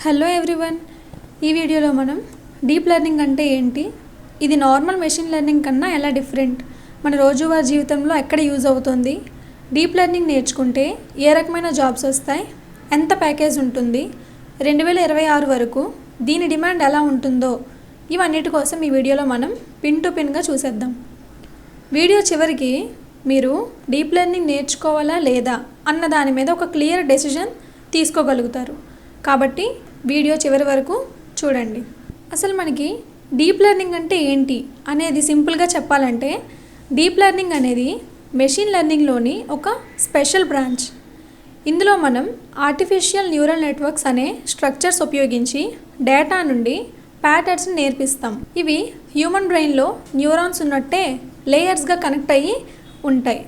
Hello everyone, ఈ వీడియోలో మనం డీప్ లెర్నింగ్ అంటే ఏంటి, ఇది నార్మల్ మెషిన్ లెర్నింగ్ కన్నా ఎలా డిఫరెంట్, మన రోజువారీ జీవితంలో ఎక్కడ యూజ్ అవుతుంది, డీప్ లెర్నింగ్ నేర్చుకుంటే ఏ రకమైన జాబ్స్ వస్తాయి, ఎంత ప్యాకేజ్ ఉంటుంది, 2026 వరకు దీని డిమాండ్ ఎలా ఉంటుందో ఇవన్నిటి కోసం ఈ వీడియోలో మనం పిన్ టు పిన్గా చూసేద్దాం. వీడియో చివరికి మీరు డీప్ లెర్నింగ్ నేర్చుకోవాలా లేదా అన్న దాని మీద ఒక క్లియర్ డెసిషన్ తీసుకోగలుగుతారు. కాబట్టి వీడియో చివరి వరకు చూడండి. అసలు మనకి డీప్ లెర్నింగ్ అంటే ఏంటి అనేది సింపుల్గా చెప్పాలంటే, డీప్ లెర్నింగ్ అనేది మెషిన్ లెర్నింగ్లోని ఒక స్పెషల్ బ్రాంచ్. ఇందులో మనం ఆర్టిఫిషియల్ న్యూరల్ నెట్వర్క్స్ అనే స్ట్రక్చర్స్ ఉపయోగించి డేటా నుండి ప్యాటర్న్స్ని నేర్పిస్తాం. ఇవి హ్యూమన్ బ్రెయిన్లో న్యూరాన్స్ ఉన్నట్టే లేయర్స్గా కనెక్ట్ అయ్యి ఉంటాయి.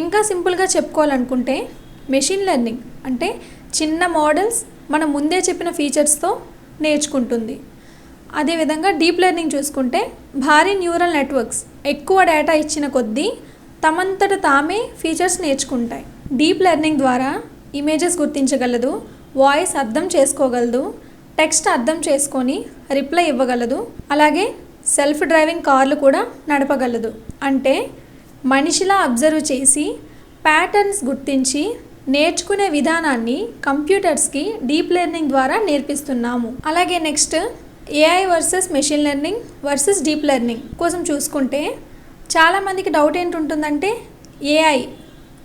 ఇంకా సింపుల్గా చెప్పుకోవాలనుకుంటే, మెషిన్ లెర్నింగ్ అంటే చిన్న మోడల్స్ మనం ముందే చెప్పిన ఫీచర్స్తో నేర్చుకుంటుంది. అదేవిధంగా డీప్ లెర్నింగ్ చూసుకుంటే భారీ న్యూరల్ నెట్వర్క్స్ ఎక్కువ డేటా ఇచ్చిన కొద్దీ తమంతట తామే ఫీచర్స్ నేర్చుకుంటాయి. డీప్ లెర్నింగ్ ద్వారా ఇమేజెస్ గుర్తించగలదు, వాయిస్ అర్థం చేసుకోగలదు, టెక్స్ట్ అర్థం చేసుకొని రిప్లై ఇవ్వగలదు, అలాగే సెల్ఫ్ డ్రైవింగ్ కార్లు కూడా నడపగలదు. అంటే మనిషిలా అబ్జర్వ్ చేసి ప్యాటర్న్స్ గుర్తించి నేర్చుకునే విధానాన్ని కంప్యూటర్స్కి డీప్ లెర్నింగ్ ద్వారా నేర్పిస్తున్నాము. అలాగే next AI versus machine learning versus deep learning కోసం చూసుకుంటే, చాలామందికి డౌట్ ఏంటుంటుందంటే, AI,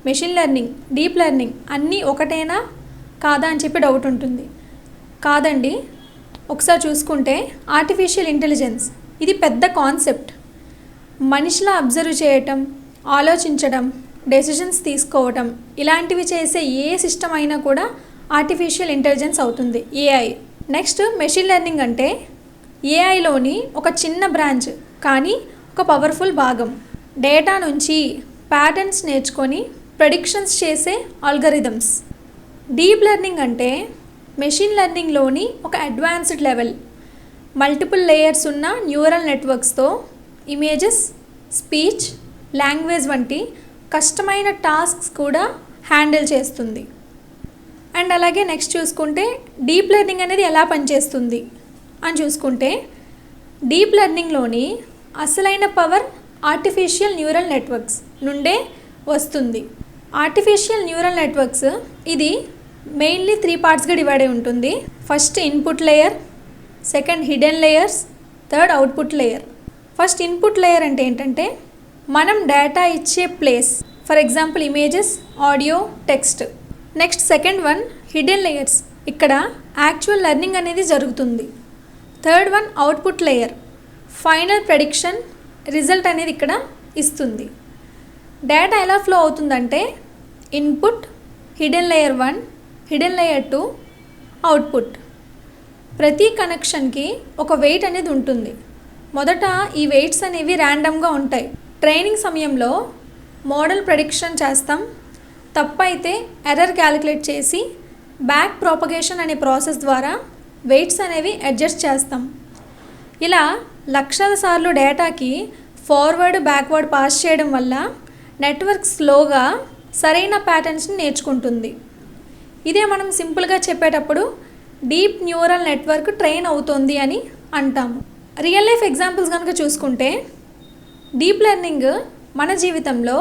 machine learning, deep learning అన్నీ ఒకటేనా కాదా అని చెప్పి డౌట్ ఉంటుంది. కాదండి, ఒకసారి చూసుకుంటే ఆర్టిఫిషియల్ ఇంటెలిజెన్స్ ఇది పెద్ద కాన్సెప్ట్. మనిషిలా అబ్జర్వ్ చేయటం, ఆలోచించడం, డెసిషన్స్ తీసుకోవటం ఇలాంటివి చేసే ఏ సిస్టమ్ అయినా కూడా ఆర్టిఫిషియల్ ఇంటెలిజెన్స్ అవుతుంది, ఏఐ. నెక్స్ట్ మెషిన్ లెర్నింగ్ అంటే ఏఐలోని ఒక చిన్న బ్రాంచ్ కానీ ఒక పవర్ఫుల్ భాగం. డేటా నుంచి ప్యాటర్న్స్ నేర్చుకొని ప్రెడిక్షన్స్ చేసే ఆల్గరిథమ్స్. డీప్ లెర్నింగ్ అంటే మెషిన్ లెర్నింగ్లోని ఒక అడ్వాన్స్డ్ లెవెల్. మల్టిపుల్ లేయర్స్ ఉన్న న్యూరల్ నెట్వర్క్స్తో ఇమేజెస్, స్పీచ్, లాంగ్వేజ్ వంటి కష్టమైన టాస్క్స్ కూడా హ్యాండిల్ చేస్తుంది. అండ్ అలాగే నెక్స్ట్ చూసుకుంటే డీప్ లెర్నింగ్ అనేది ఎలా పనిచేస్తుంది అని చూసుకుంటే, డీప్ లెర్నింగ్లోని అసలైన పవర్ ఆర్టిఫిషియల్ న్యూరల్ నెట్వర్క్స్ నుండే వస్తుంది. ఆర్టిఫిషియల్ న్యూరల్ నెట్వర్క్స్ ఇది మెయిన్లీ 3 పార్ట్స్గా డివైడ్ అయి ఉంటుంది. First input layer, second hidden layers, third output layer. First input layer అంటే ఏంటంటే మనం డేటా ఇచ్చే place, for example images, audio, text. Next second one hidden layers, ఇక్కడ యాక్చువల్ లెర్నింగ్ అనేది జరుగుతుంది. Third one output layer, final prediction, result అనేది ఇక్కడ ఇస్తుంది. డేటా ఎలా ఫ్లో అవుతుందంటే input, hidden layer 1, hidden layer 2, output. ప్రతి కనెక్షన్కి ఒక వెయిట్ అనేది ఉంటుంది. మొదట ఈ వెయిట్స్ అనేవి ర్యాండమ్గా ఉంటాయి. ట్రైనింగ్ సమయంలో మోడల్ ప్రెడిక్షన్ చేస్తాం, తప్పైతే ఎర్రర్ క్యాలిక్యులేట్ చేసి బ్యాక్ ప్రోపగేషన్ అనే ప్రాసెస్ ద్వారా వెయిట్స్ అనేవి అడ్జస్ట్ చేస్తాం. ఇలా లక్షల సార్లు డేటాకి ఫార్వర్డ్, బ్యాక్వర్డ్ పాస్ చేయడం వల్ల నెట్వర్క్ స్లోగా సరైన ప్యాటర్న్స్ని నేర్చుకుంటుంది. ఇదే మనం సింపుల్గా చెప్పేటప్పుడు డీప్ న్యూరల్ నెట్వర్క్ ట్రైన్ అవుతుంది అని అంటాము. రియల్ లైఫ్ ఎగ్జాంపుల్స్ కనుక చూసుకుంటే, డీప్ లెర్నింగ్ మన జీవితంలో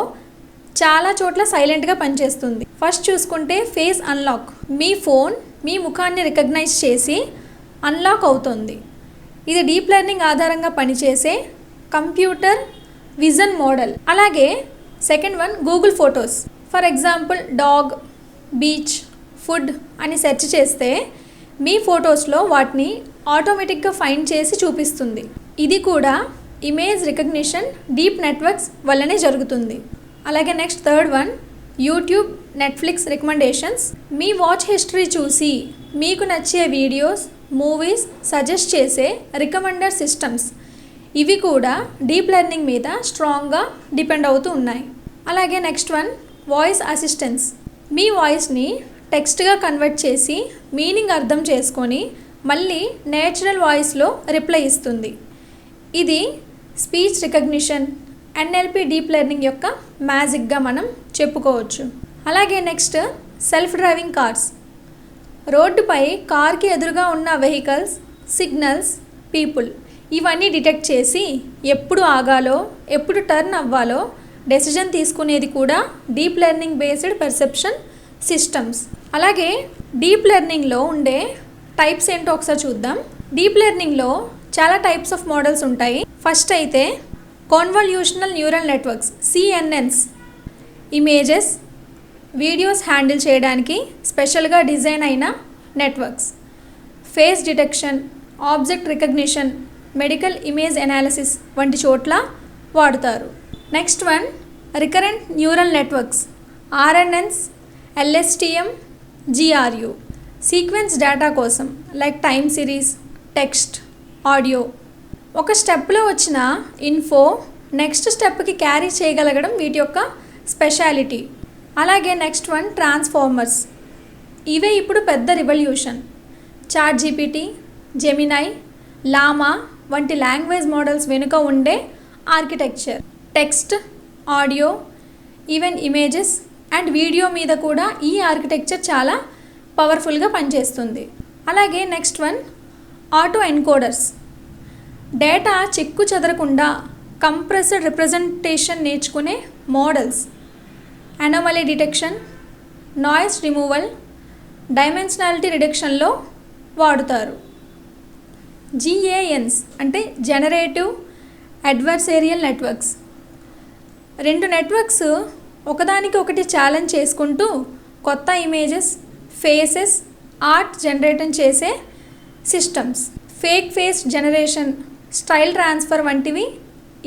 చాలా చోట్ల సైలెంట్గా పనిచేస్తుంది. ఫస్ట్ చూసుకుంటే ఫేస్ అన్లాక్. మీ ఫోన్ మీ ముఖాన్ని రికగ్నైజ్ చేసి అన్లాక్ అవుతుంది. ఇది డీప్ లెర్నింగ్ ఆధారంగా పనిచేసే కంప్యూటర్ విజన్ మోడల్. అలాగే second one Google photos. For example dog, beach, food అని సెర్చ్ చేస్తే మీ ఫొటోస్లో వాటిని ఆటోమేటిక్గా ఫైండ్ చేసి చూపిస్తుంది. ఇది కూడా ఇమేజ్ రికగ్నిషన్ డీప్ నెట్వర్క్స్ వల్లనే జరుగుతుంది. అలాగే next third one YouTube, Netflix recommendations. మీ వాచ్ హిస్టరీ చూసి మీకు నచ్చే వీడియోస్, మూవీస్ సజెస్ట్ చేసే రికమెండర్ సిస్టమ్స్. ఇవి కూడా డీప్ లెర్నింగ్ మీద స్ట్రాంగ్గా డిపెండ్ అవుతూ ఉన్నాయి. అలాగే నెక్స్ట్ వన్ వాయిస్ అసిస్టెన్స్. మీ వాయిస్ని టెక్స్ట్గా కన్వర్ట్ చేసి మీనింగ్ అర్థం చేసుకొని మళ్ళీ నేచురల్ వాయిస్లో రిప్లై ఇస్తుంది. ఇది speech recognition, NLP deep learning యొక్క మ్యాజిక్గా మనం చెప్పుకోవచ్చు. అలాగే నెక్స్ట్ సెల్ఫ్ డ్రైవింగ్ కార్స్. రోడ్డుపై కార్కి ఎదురుగా ఉన్న వెహికల్స్, సిగ్నల్స్, పీపుల్ ఇవన్నీ డిటెక్ట్ చేసి ఎప్పుడు ఆగాలో, ఎప్పుడు టర్న్ అవ్వాలో డెసిజన్ తీసుకునేది కూడా deep learning based perception systems. అలాగే డీప్ లెర్నింగ్లో ఉండే టైప్స్ ఏంటో ఒకసారి చూద్దాం. డీప్ లెర్నింగ్లో చాలా టైప్స్ ఆఫ్ మోడల్స్ ఉంటాయి. ఫస్ట్ అయితే convolutional neural networks CNNs, images, videos handle చేయడానికి స్పెషల్గా డిజైన్ అయిన networks. Face detection, object recognition, medical image analysis వంటి చోట్ల వాడుతారు. Next one recurrent neural networks RNNs, LSTM, GRU sequence data కోసం like time series, text, audio. ఒక స్టెప్లో వచ్చిన ఇన్ఫో నెక్స్ట్ స్టెప్కి క్యారీ చేయగలగడం వీటి యొక్క స్పెషాలిటీ. అలాగే నెక్స్ట్ వన్ ట్రాన్స్ఫార్మర్స్. ఇవే ఇప్పుడు పెద్ద రివల్యూషన్. చాట్ జీపీటీ, జెమినై, లామా వంటి లాంగ్వేజ్ మోడల్స్ వెనుక ఉండే architecture text, audio, even images and video మీద కూడా ఈ ఆర్కిటెక్చర్ చాలా పవర్ఫుల్గా పనిచేస్తుంది. అలాగే next one auto encoders. Data చెక్కు చెదరకుండా కంప్రెస్డ్ రిప్రజెంటేషన్ నేర్చుకునే models. Anomaly detection, noise removal, dimensionality రిడక్షన్లో వాడుతారు. జిఏఎన్స్ అంటే జనరేటివ్ అడ్వర్సేరియల్ నెట్వర్క్స్. రెండు నెట్వర్క్స్ ఒకదానికి ఒకటి ఛాలెంజ్ చేసుకుంటూ కొత్త ఇమేజెస్, ఫేసెస్, ఆర్ట్ జనరేషన్ చేసే systems. Fake face generation, style transfer వంటివి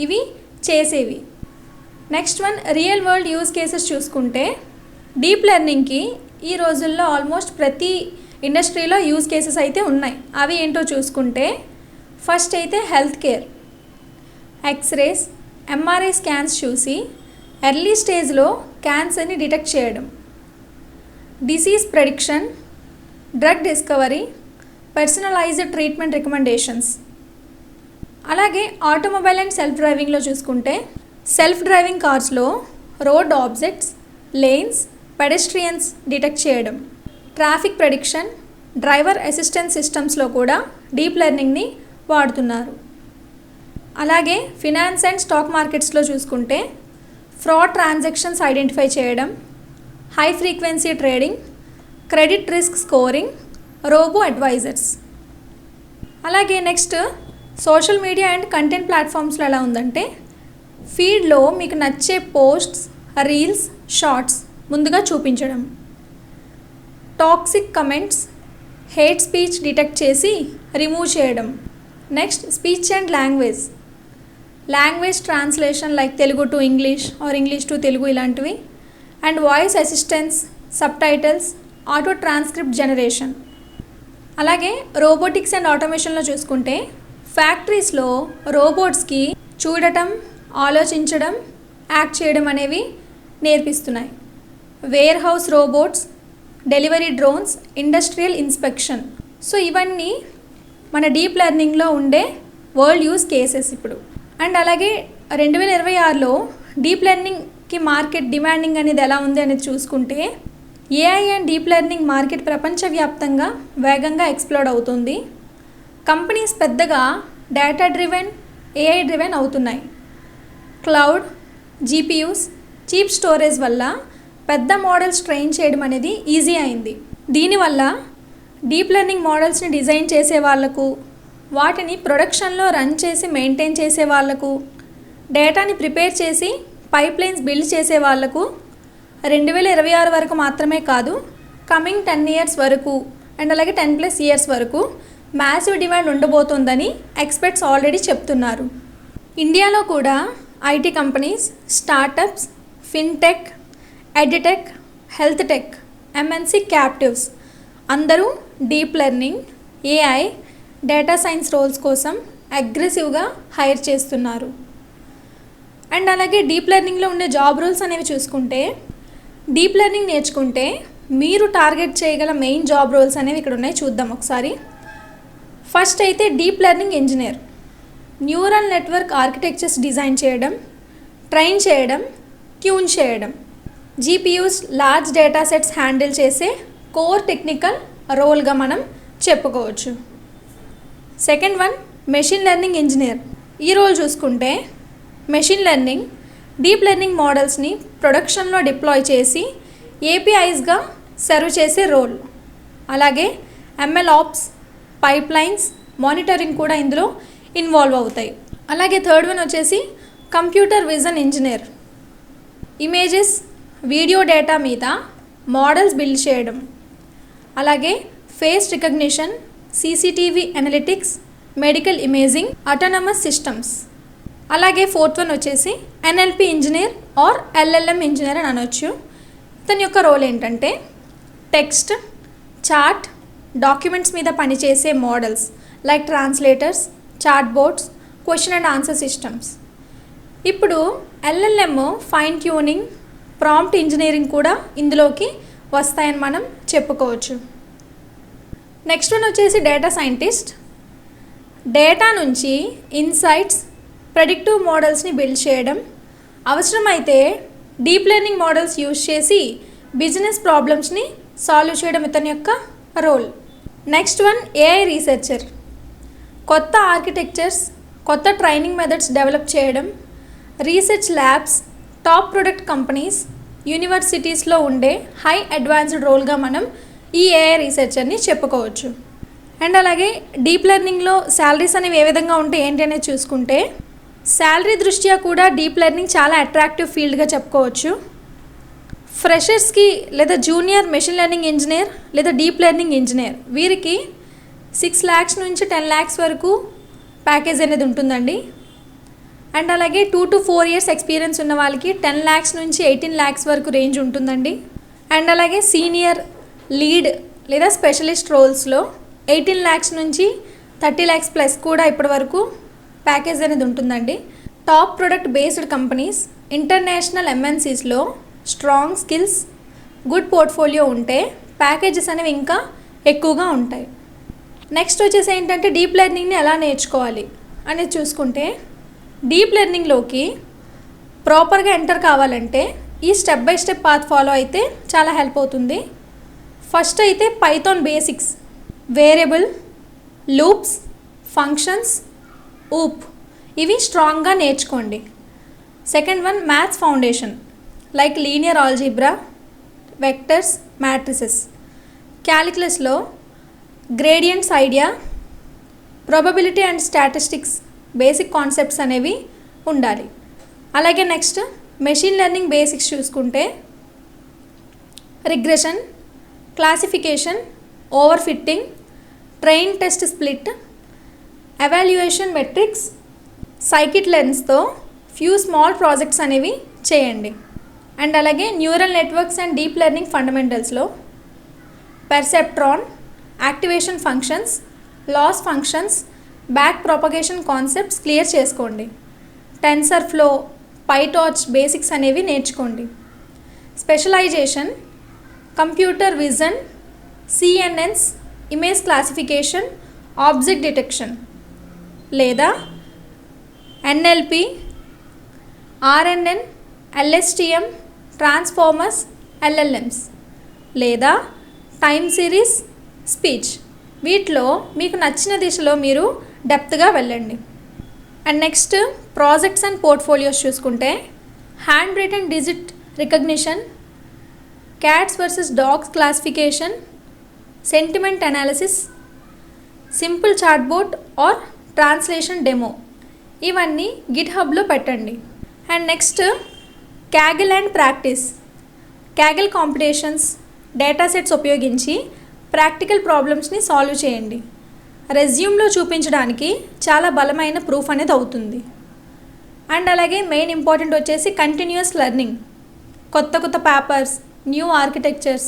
ఇవి చేసేవి. Next one real world use cases చూసుకుంటే డీప్ లెర్నింగ్కి ఈ రోజుల్లో ఆల్మోస్ట్ ప్రతి ఇండస్ట్రీలో యూజ్ కేసెస్ అయితే ఉన్నాయి. అవి ఏంటో చూసుకుంటే ఫస్ట్ అయితే health care. X-rays, MRI scans చూసి ఎర్లీ స్టేజ్లో క్యాన్సర్ని డిటెక్ట్ చేయడం. Disease prediction, drug discovery, personalised treatment recommendations. అలాగే ఆటోమొబైల్ అండ్ సెల్ఫ్ డ్రైవింగ్లో చూసుకుంటే సెల్ఫ్ డ్రైవింగ్ కార్స్లో road objects, lanes, pedestrians detect చేయడం. ట్రాఫిక్ ప్రెడిక్షన్, డ్రైవర్ అసిస్టెన్స్ సిస్టమ్స్లో కూడా డీప్ లెర్నింగ్ని వాడుతున్నారు. అలాగే ఫినాన్స్ అండ్ స్టాక్ మార్కెట్స్లో చూసుకుంటే ఫ్రాడ్ ట్రాన్సాక్షన్స్ ఐడెంటిఫై చేయడం, high frequency trading, credit risk scoring, robo advisors. అలాగే next social media and content ప్లాట్ఫామ్స్లో ఎలా ఉందంటే ఫీడ్లో మీకు నచ్చే పోస్ట్స్, రీల్స్, షార్ట్స్ ముందుగా చూపించడం. Toxic comments, hate speech detect చేసి రిమూవ్ చేయడం. Next speech and language translation like Telugu to English or English to Telugu ఇలాంటివి. And voice assistants, subtitles, auto transcript generation. అలాగే రోబోటిక్స్ అండ్ ఆటోమేషన్లో చూసుకుంటే ఫ్యాక్టరీస్లో రోబోట్స్కి చూడటం, ఆలోచించడం, యాక్ట్ చేయడం అనేవి నేర్పిస్తున్నాయి. Warehouse robots, delivery drones, industrial inspection. So ఇవన్నీ మన డీప్ లెర్నింగ్లో ఉండే వరల్డ్ యూజ్ కేసెస్ ఇప్పుడు. అండ్ అలాగే 2026లో డీప్ లెర్నింగ్కి మార్కెట్ డిమాండింగ్ అనేది ఎలా ఉంది అనేది చూసుకుంటే AI and deep learning market ప్రపంచవ్యాప్తంగా వేగంగా ఎక్స్ప్లోడ్ అవుతుంది. కంపెనీస్ పెద్దగా డేటా డ్రివెన్, ఏఐ డ్రివెన్ అవుతున్నాయి. క్లౌడ్, జీపీయూస్, చీప్ స్టోరేజ్ వల్ల పెద్ద మోడల్స్ ట్రైన్ చేయడం అనేది ఈజీ అయింది. దీనివల్ల డీప్ లెర్నింగ్ మోడల్స్ని డిజైన్ చేసే వాళ్లకు, వాటిని ప్రొడక్షన్లో రన్ చేసి మెయింటైన్ చేసే వాళ్లకు, డేటాని ప్రిపేర్ చేసి పైప్లైన్స్ బిల్డ్ చేసే వాళ్లకు 2026 వరకు మాత్రమే కాదు, కమింగ్ 10 years వరకు అండ్ అలాగే 10+ years వరకు మ్యాసివ్ డిమాండ్ ఉండబోతోందని ఎక్స్పర్ట్స్ ఆల్రెడీ చెప్తున్నారు. ఇండియాలో కూడా IT companies, startups, fintech, edtech, health tech, MNC captives అందరూ deep learning, AI, data science roles కోసం అగ్రెసివ్గా హైర్ చేస్తున్నారు. అండ్ అలాగే డీప్ లెర్నింగ్లో ఉండే జాబ్ రోల్స్ అనేవి చూసుకుంటే డీప్ లెర్నింగ్ నేర్చుకుంటే మీరు టార్గెట్ చేయగల మెయిన్ జాబ్ రోల్స్ అనేవి ఇక్కడ ఉన్నాయి, చూద్దాం ఒకసారి. ఫస్ట్ అయితే deep learning engineer. Neural network architectures design చేయడం, ట్రైన్ చేయడం, ట్యూన్ చేయడం. GPUs, large data sets handle చేసే కోర్ టెక్నికల్ రోల్గా మనం చెప్పుకోవచ్చు. Second one machine learning engineer. ఈ రోల్ చూసుకుంటే మెషిన్ లెర్నింగ్ డీప్ లెర్నింగ్ మోడల్స్ని ప్రొడక్షన్లో డిప్లాయ్ చేసి ఏపీఐస్గా సర్వ్ చేసే రోల్. అలాగే ఎంఎల్ ఆప్స్, పైప్లైన్స్, మానిటరింగ్ కూడా ఇందులో ఇన్వాల్వ్ అవుతాయి. అలాగే థర్డ్ వన్ వచ్చేసి computer vision engineer. Images, video data మీద మోడల్స్ బిల్డ్ చేయడం. అలాగే face recognition, CCTV analytics, medical imaging, autonomous systems. అలాగే ఫోర్త్ వన్ వచ్చేసి NLP engineer or LLM engineer అని అనొచ్చు. ఇతని యొక్క రోల్ ఏంటంటే టెక్స్ట్, చార్ట్, డాక్యుమెంట్స్ మీద పనిచేసే models like translators, chatbots, question and answer systems. ఇప్పుడు LLM fine tuning, prompt engineering కూడా ఇందులోకి వస్తాయని మనం చెప్పుకోవచ్చు. నెక్స్ట్ వన్ వచ్చేసి డేటా సైంటిస్ట్. డేటా నుంచి ఇన్సైట్స్, ప్రెడిక్టివ్ మోడల్స్ని బిల్డ్ చేయడం, అవసరమైతే డీప్ లెర్నింగ్ మోడల్స్ యూజ్ చేసి బిజినెస్ ప్రాబ్లమ్స్ని సాల్వ్ చేయడం ఇతని యొక్క role. Next one AI researcher. కొత్త ఆర్కిటెక్చర్స్, కొత్త ట్రైనింగ్ మెథడ్స్ డెవలప్ చేయడం, research labs, top product companies, యూనివర్సిటీస్లో ఉండే హై అడ్వాన్స్డ్ రోల్గా మనం ఈ ఏఐ రీసెర్చర్ని చెప్పుకోవచ్చు. అండ్ అలాగే డీప్ లెర్నింగ్లో శాలరీస్ అనేవి ఏ విధంగా ఉంటాయి ఏంటి అనేది చూసుకుంటే శాలరీ దృష్ట్యా కూడా డీప్ లెర్నింగ్ చాలా అట్రాక్టివ్ ఫీల్డ్గా చెప్పుకోవచ్చు. ఫ్రెషర్స్కి లేదా జూనియర్ మెషిన్ లెర్నింగ్ ఇంజనీర్ లేదా డీప్ లెర్నింగ్ ఇంజనీర్ వీరికి 6 lakhs నుంచి 10 lakhs వరకు ప్యాకేజ్ అనేది ఉంటుందండి. అండ్ అలాగే 2 to 4 years ఎక్స్పీరియన్స్ ఉన్న వాళ్ళకి 10 lakhs నుంచి 18 lakhs వరకు రేంజ్ ఉంటుందండి. అండ్ అలాగే సీనియర్, లీడ్ లేదా స్పెషలిస్ట్ రోల్స్లో 18 lakhs నుంచి 30 lakhs ప్లస్ కూడా ఇప్పటి వరకు ప్యాకేజ్ అనేది ఉంటుందండి. Top product based companies, international ఎంఎన్సీస్లో స్ట్రాంగ్ స్కిల్స్, గుడ్ పోర్ట్ఫోలియో ఉంటే ప్యాకేజెస్ అనేవి ఇంకా ఎక్కువగా ఉంటాయి. నెక్స్ట్ వచ్చేసి ఏంటంటే డీప్ లెర్నింగ్ని ఎలా నేర్చుకోవాలి అనేది చూసుకుంటే డీప్ లెర్నింగ్లోకి ప్రాపర్గా ఎంటర్ కావాలంటే ఈ step by step path follow అయితే చాలా హెల్ప్ అవుతుంది. ఫస్ట్ అయితే Python basics, variable, loops, functions, OOP ఇవి స్ట్రాంగ్గా నేర్చుకోండి. Second one maths foundation like linear algebra, vectors, matrices. క్యాలిక్యులస్లో gradients idea, probability and statistics basic concepts అనేవి ఉండాలి. అలాగే నెక్స్ట్ మెషిన్ లెర్నింగ్ బేసిక్స్ చూసుకుంటే regression, classification, overfitting, train test split, evaluation metrics, scikit లెన్స్తో few small projects అనేవి చేయండి. And అలాగే neural networks and deep learning ఫండమెంటల్స్లో perceptron, activation functions, loss functions, backpropagation concepts clear చేసుకోండి. TensorFlow, PyTorch basics అనేవి నేర్చుకోండి. Specialisation, computer vision, CNNs, image classification, object detection లేదా NLP, RNN, LSTM, transformers, LLMs లేదా time series, speech. వీటిలో మీకు నచ్చిన దిశలో మీరు డెప్త్గా వెళ్ళండి. And next projects and portfolios చూసుకుంటే handwritten digit recognition, cats versus dogs classification, sentiment analysis, simple chatbot or translation demo ఇవన్నీ గిట్హబ్లో పెట్టండి. And next క్యాగిల్ and practice. Kaggle competitions, data sets ఉపయోగించి ప్రాక్టికల్ ప్రాబ్లమ్స్ని సాల్వ్ చేయండి. రెజ్యూమ్లో చూపించడానికి చాలా బలమైన ప్రూఫ్ అనేది అవుతుంది. అండ్ అలాగే మెయిన్ ఇంపార్టెంట్ వచ్చేసి కంటిన్యూస్ లెర్నింగ్. కొత్త కొత్త papers, new architectures,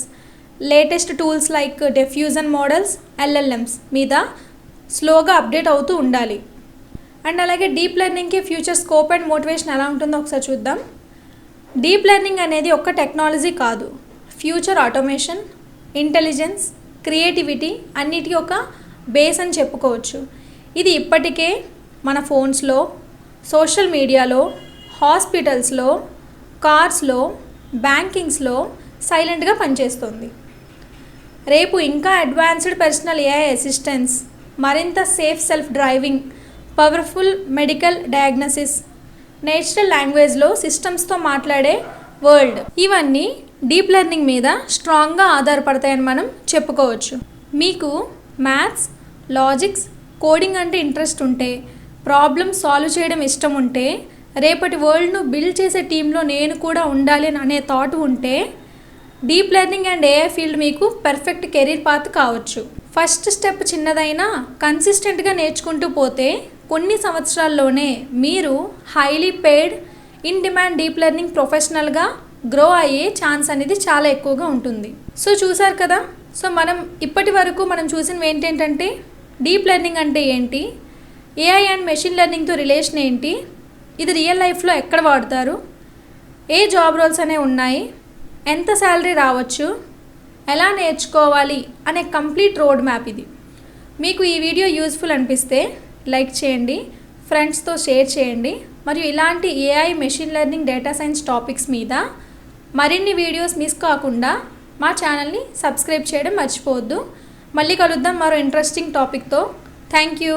latest tools like diffusion models, LLMs మీద స్లోగా అప్డేట్ అవుతూ ఉండాలి. అండ్ అలాగే డీప్ లెర్నింగ్కి ఫ్యూచర్ స్కోప్ అండ్ మోటివేషన్ ఎలా ఉంటుందో ఒకసారి చూద్దాం. డీప్ లెర్నింగ్ అనేది ఒక్క టెక్నాలజీ కాదు, ఫ్యూచర్ ఆటోమేషన్, ఇంటెలిజెన్స్, క్రియేటివిటీ అన్నిటికీ ఒక బేస్ అని చెప్పుకోవచ్చు. ఇది ఇప్పటికే మన ఫోన్స్లో, సోషల్ మీడియాలో, హాస్పిటల్స్లో, కార్స్లో, బ్యాంకింగ్స్లో సైలెంట్గా పనిచేస్తుంది. రేపు ఇంకా అడ్వాన్స్డ్ పర్సనల్ ఏఐ అసిస్టెంట్స్, మరింత safe self driving, powerful medical diagnosis, natural లాంగ్వేజ్లో సిస్టమ్స్తో మాట్లాడే వరల్డ్, ఇవన్నీ డీప్ లెర్నింగ్ మీద స్ట్రాంగ్గా ఆధారపడతాయని మనం చెప్పుకోవచ్చు. మీకు మ్యాథ్స్, లాజిక్స్, కోడింగ్ అంటే ఇంట్రెస్ట్ ఉంటే, ప్రాబ్లమ్ సాల్వ్ చేయడం ఇష్టం ఉంటే, రేపటి వరల్డ్ను బిల్డ్ చేసే టీంలో నేను కూడా ఉండాలి అనే థాట్ ఉంటే deep learning and AI field మీకు పర్ఫెక్ట్ కెరీర్ పాత్ కావచ్చు. ఫస్ట్ స్టెప్ చిన్నదైనా కన్సిస్టెంట్గా నేర్చుకుంటూ పోతే కొన్ని సంవత్సరాల్లోనే మీరు highly paid, in demand deep learning ప్రొఫెషనల్గా గ్రో అయ్యే ఛాన్స్ అనేది చాలా ఎక్కువగా ఉంటుంది. సో చూసారు కదా. సో ఇప్పటి వరకు మనం చూసినవి ఏంటంటే డీప్ లెర్నింగ్ అంటే ఏంటి, ఏఐ అండ్ మెషిన్ లెర్నింగ్తో రిలేషన్ ఏంటి, ఇది రియల్ లైఫ్లో ఎక్కడ వాడతారు, ఏ జాబ్ రోల్స్ అనేవి ఉన్నాయి, ఎంత శాలరీ రావచ్చు, ఎలా నేర్చుకోవాలి అనే కంప్లీట్ రోడ్ మ్యాప్ ఇది. మీకు ఈ వీడియో యూస్ఫుల్ అనిపిస్తే లైక్ చేయండి, ఫ్రెండ్స్తో షేర్ చేయండి. మరియు ఇలాంటి AI, machine learning, data science topics మీద మరిన్ని వీడియోస్ మిస్ కాకుండా మా ఛానల్ని సబ్స్క్రైబ్ చేయడం మర్చిపోవద్దు. మళ్ళీ కలుద్దాం మరో ఇంట్రెస్టింగ్ టాపిక్తో. Thank you.